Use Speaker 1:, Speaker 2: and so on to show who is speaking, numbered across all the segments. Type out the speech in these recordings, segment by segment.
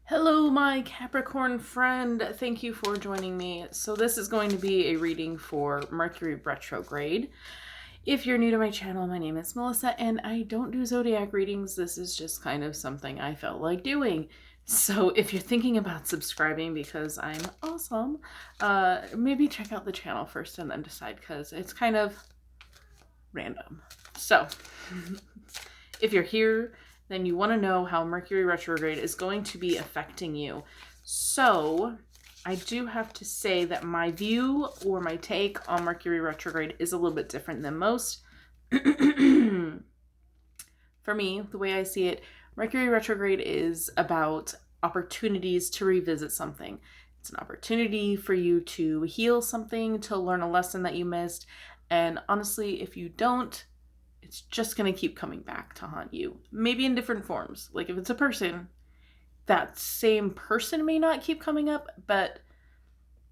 Speaker 1: Hello, my Capricorn friend. Thank you for joining me. So this is going to be a reading for Mercury Retrograde. If you're new to my channel, my name is Melissa, and I don't do zodiac readings. This is just kind of something I felt like doing. So if you're thinking about subscribing because I'm awesome, maybe check out the channel first and then decide, because it's kind of random. So if you're here, then you want to know how Mercury retrograde is going to be affecting you. So I do have to say that my view or my take on Mercury retrograde is a little bit different than most. For me, the way I see it, Mercury retrograde is about opportunities to revisit something. It's an opportunity for you to heal something, to learn a lesson that you missed. And honestly, if you don't, it's just going to keep coming back to haunt you. Maybe in different forms. Like if it's a person, that same person may not keep coming up, but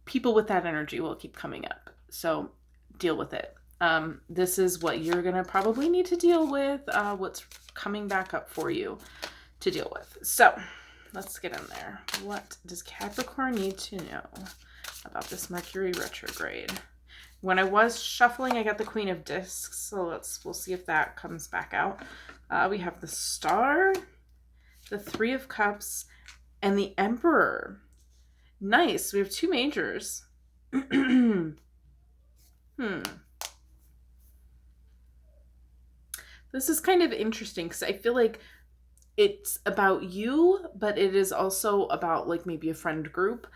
Speaker 1: people with that energy will keep coming up. So deal with it. This is what you're going to probably need to deal with, what's coming back up for you to deal with. So let's get in there. What does Capricorn need to know about this Mercury retrograde? When I was shuffling, I got the Queen of Discs, so we'll see if that comes back out. We have the Star, the Three of Cups, and the Emperor. Nice. We have two majors. This is kind of interesting because I feel like it's about you, but it is also about like maybe a friend group.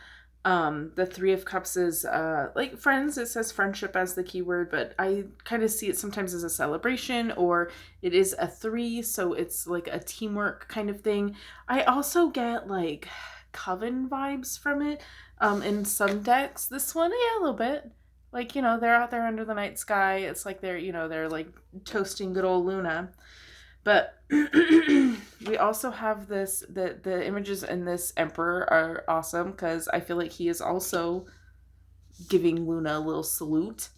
Speaker 1: The Three of Cups is like friends. It says friendship as the keyword, but I kind of see it sometimes as a celebration, or it is a three, so it's like a teamwork kind of thing. I also get like coven vibes from it in some decks. This one, yeah, a little bit. Like, they're out there under the night sky. It's like they're like toasting good old Luna. But we also have the images in this Emperor are awesome because I feel like he is also giving Luna a little salute.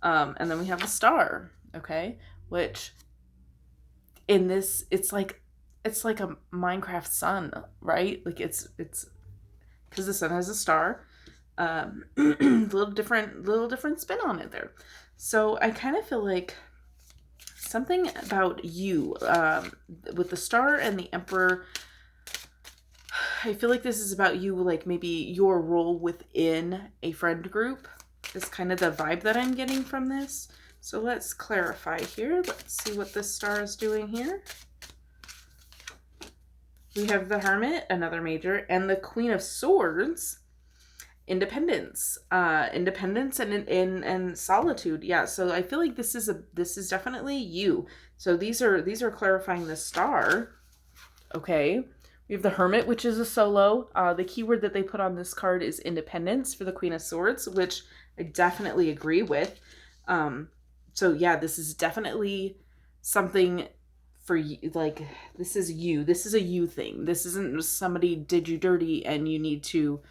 Speaker 1: And then we have the Star, okay? Which in this, it's like a Minecraft sun, right? Like it's because the sun has a star. Little different spin on it there. So I kind of feel like something about you with the Star and the Emperor. I feel like this is about you, like maybe your role within a friend group is kind of the vibe that I'm getting from this. So let's clarify here. Let's see what this Star is doing here. We have the Hermit, another major, and the Queen of Swords. Independence and solitude. Yeah, so I feel like this is definitely you. So these are clarifying the Star. Okay, we have the Hermit, which is a solo. The keyword that they put on this card is independence for the Queen of Swords, which I definitely agree with. So yeah, this is definitely something for you. Like, this is you. This is a you thing. This isn't somebody did you dirty and you need to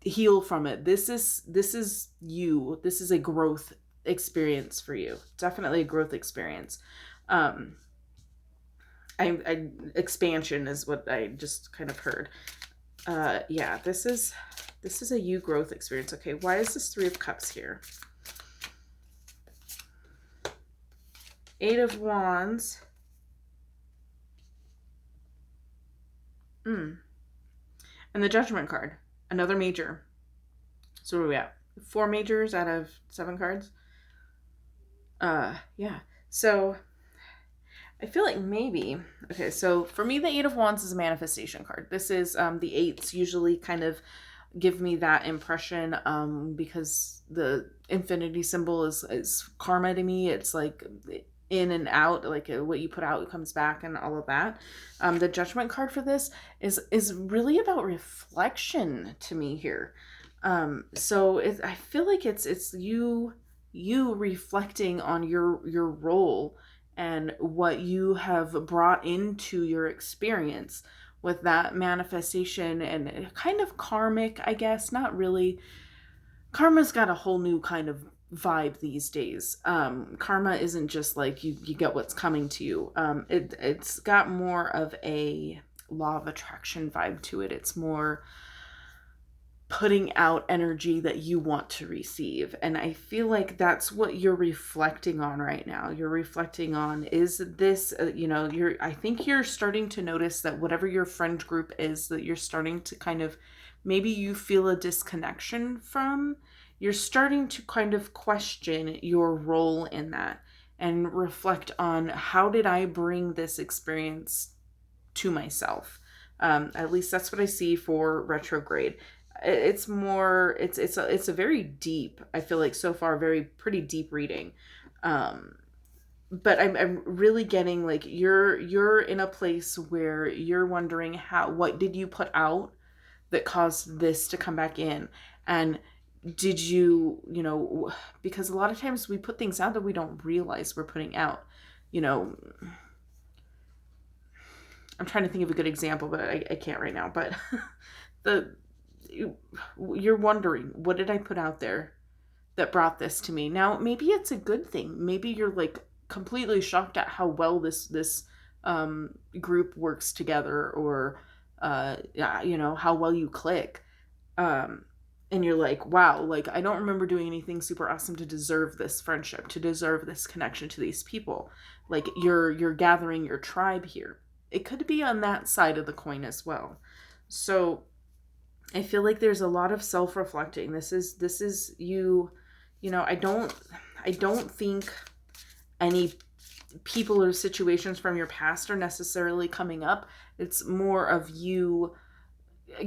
Speaker 1: heal from it. This is you. This is a growth experience for you. Definitely a growth experience. Expansion is what I just kind of heard. Yeah, this is a you growth experience. Okay, why is this Three of Cups here? Eight of Wands. And the Judgment card. Another major. So where are we at? 4 majors out of 7 cards. Yeah. So I feel like maybe, okay, so for me, the Eight of Wands is a manifestation card. This is, the eights usually kind of give me that impression, because the infinity symbol is karma to me. It's like in and out, like what you put out comes back and all of that. The Judgment card for this is really about reflection to me here. So I feel like it's you reflecting on your role and what you have brought into your experience with that manifestation, and kind of karmic, I guess. Not really. Karma's got a whole new kind of vibe these days. Karma isn't just like you get what's coming to you. It's got more of a law of attraction vibe to it. It's more putting out energy that you want to receive. And I feel like that's what you're reflecting on right now. You're reflecting on, is this, I think you're starting to notice that whatever your friend group is, that you're starting to kind of, maybe you feel a disconnection from, you're starting to kind of question your role in that and reflect on, how did I bring this experience to myself? At least that's what I see for retrograde. It's more, it's a very deep, I feel like so far, very pretty deep reading. But I'm really getting like, you're in a place where you're wondering, what did you put out that caused this to come back in? And did you, because a lot of times we put things out that we don't realize we're putting out. I'm trying to think of a good example, but I can't right now. But you're wondering, what did I put out there that brought this to me? Now, maybe it's a good thing. Maybe you're like completely shocked at how well this group works together, or how well you click. And you're like, wow, like, I don't remember doing anything super awesome to deserve this friendship, to deserve this connection to these people. Like, you're gathering your tribe here. It could be on that side of the coin as well. So I feel like there's a lot of self-reflecting. This is you, I don't think any people or situations from your past are necessarily coming up. It's more of you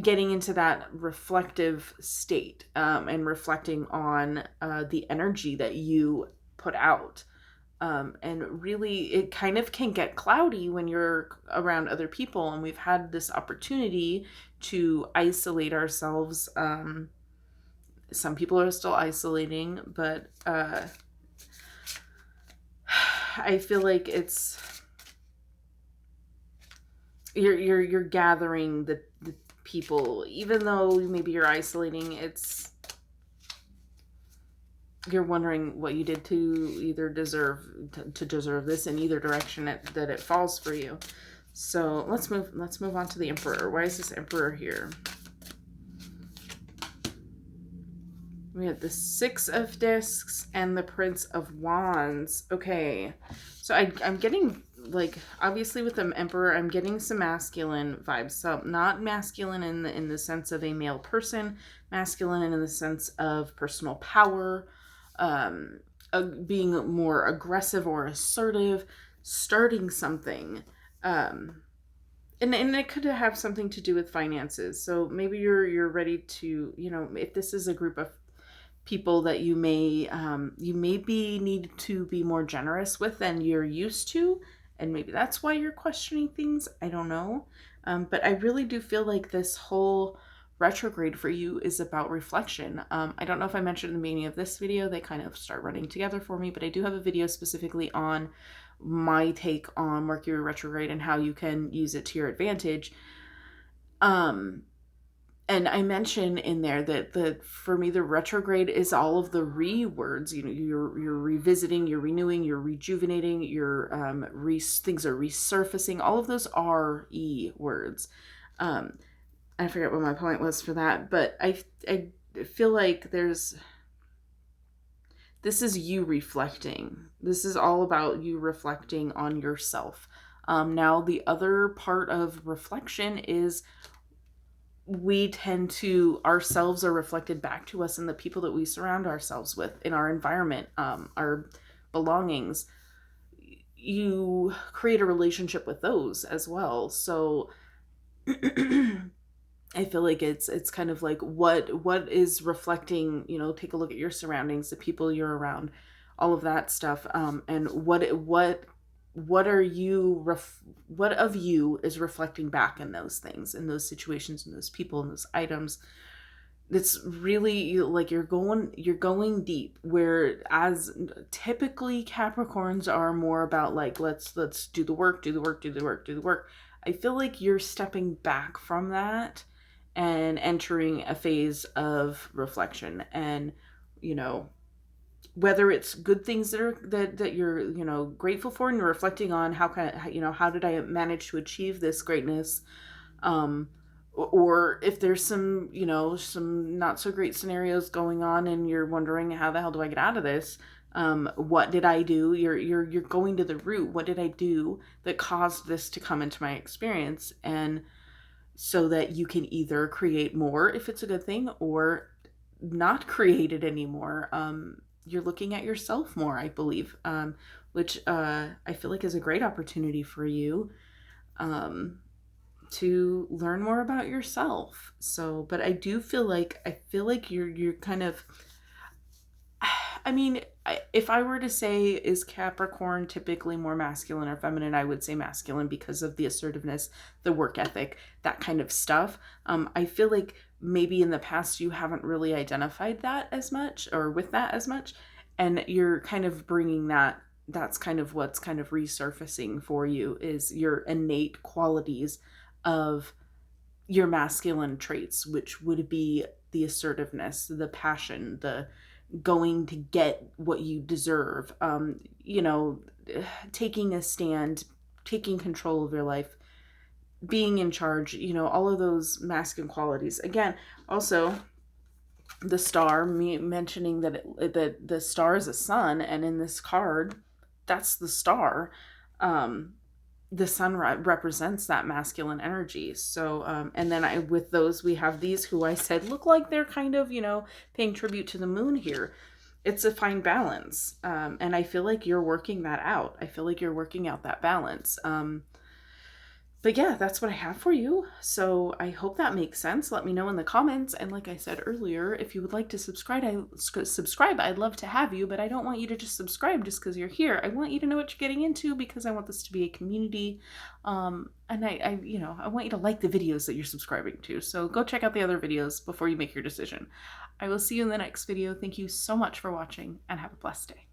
Speaker 1: getting into that reflective state, and reflecting on the energy that you put out. And really, it kind of can get cloudy when you're around other people. And we've had this opportunity to isolate ourselves. Some people are still isolating, but I feel like you're gathering the people, even though maybe you're isolating. You're wondering what you did to either deserve this, in either direction that it falls for you. So let's move on to the Emperor. Why is this Emperor here? We have the Six of Discs and the Prince of Wands. Okay, so I'm getting, like, obviously with the Emperor, I'm getting some masculine vibes. So not masculine in the sense of a male person, masculine in the sense of personal power, being more aggressive or assertive, starting something. And it could have something to do with finances. So maybe you're ready to, if this is a group of people that you maybe need to be more generous with than you're used to, and maybe that's why you're questioning things. I don't know. But I really do feel like this whole retrograde for you is about reflection. I don't know if I mentioned in the beginning of this video, they kind of start running together for me, but I do have a video specifically on my take on Mercury retrograde and how you can use it to your advantage. And I mentioned in there that for me, the retrograde is all of the words. You're revisiting, you're renewing, you're rejuvenating, things are resurfacing. All of those are words. I forget what my point was for that, but I feel like this is you reflecting. This is all about you reflecting on yourself. Now, the other part of reflection is ourselves are reflected back to us in the people that we surround ourselves with, in our environment, our belongings. You create a relationship with those as well. So I feel like it's kind of like what is reflecting, take a look at your surroundings, the people you're around, all of that stuff. And what of you is reflecting back in those things, in those situations, in those people, in those items. It's really like you're going deep, where as typically Capricorns are more about like, let's do the work. I feel like you're stepping back from that and entering a phase of reflection, and whether it's good things that you're grateful for, and you're reflecting on how did I manage to achieve this greatness, Or if there's some, some not so great scenarios going on and you're wondering, how the hell do I get out of this? What did I do? You're going to the root. What did I do that caused this to come into my experience? And so that you can either create more if it's a good thing, or not create it anymore. You're looking at yourself more, I believe, which I feel like is a great opportunity for you. To learn more about yourself. So, but I feel like you're kind of, I mean, if I were to say, is Capricorn typically more masculine or feminine, I would say masculine because of the assertiveness, the work ethic, that kind of stuff. I feel like maybe in the past you haven't really identified that as much, or with that as much, and you're kind of bringing that. That's kind of what's kind of resurfacing for you, is your innate qualities of your masculine traits, which would be the assertiveness, the passion, the going to get what you deserve, taking a stand, taking control of your life, being in charge, all of those masculine qualities. Again, also the star, me mentioning that the star is a sun, and in this card, that's the star. The sun represents that masculine energy. So, and then with those, we have these who I said look like they're kind of, paying tribute to the moon here. It's a fine balance. And I feel like you're working that out. I feel like you're working out that balance. But yeah, that's what I have for you. So I hope that makes sense. Let me know in the comments. And like I said earlier, if you would like to subscribe, I'd love to have you, but I don't want you to just subscribe just because you're here. I want you to know what you're getting into, because I want this to be a community. And I want you to like the videos that you're subscribing to. So go check out the other videos before you make your decision. I will see you in the next video. Thank you so much for watching, and have a blessed day.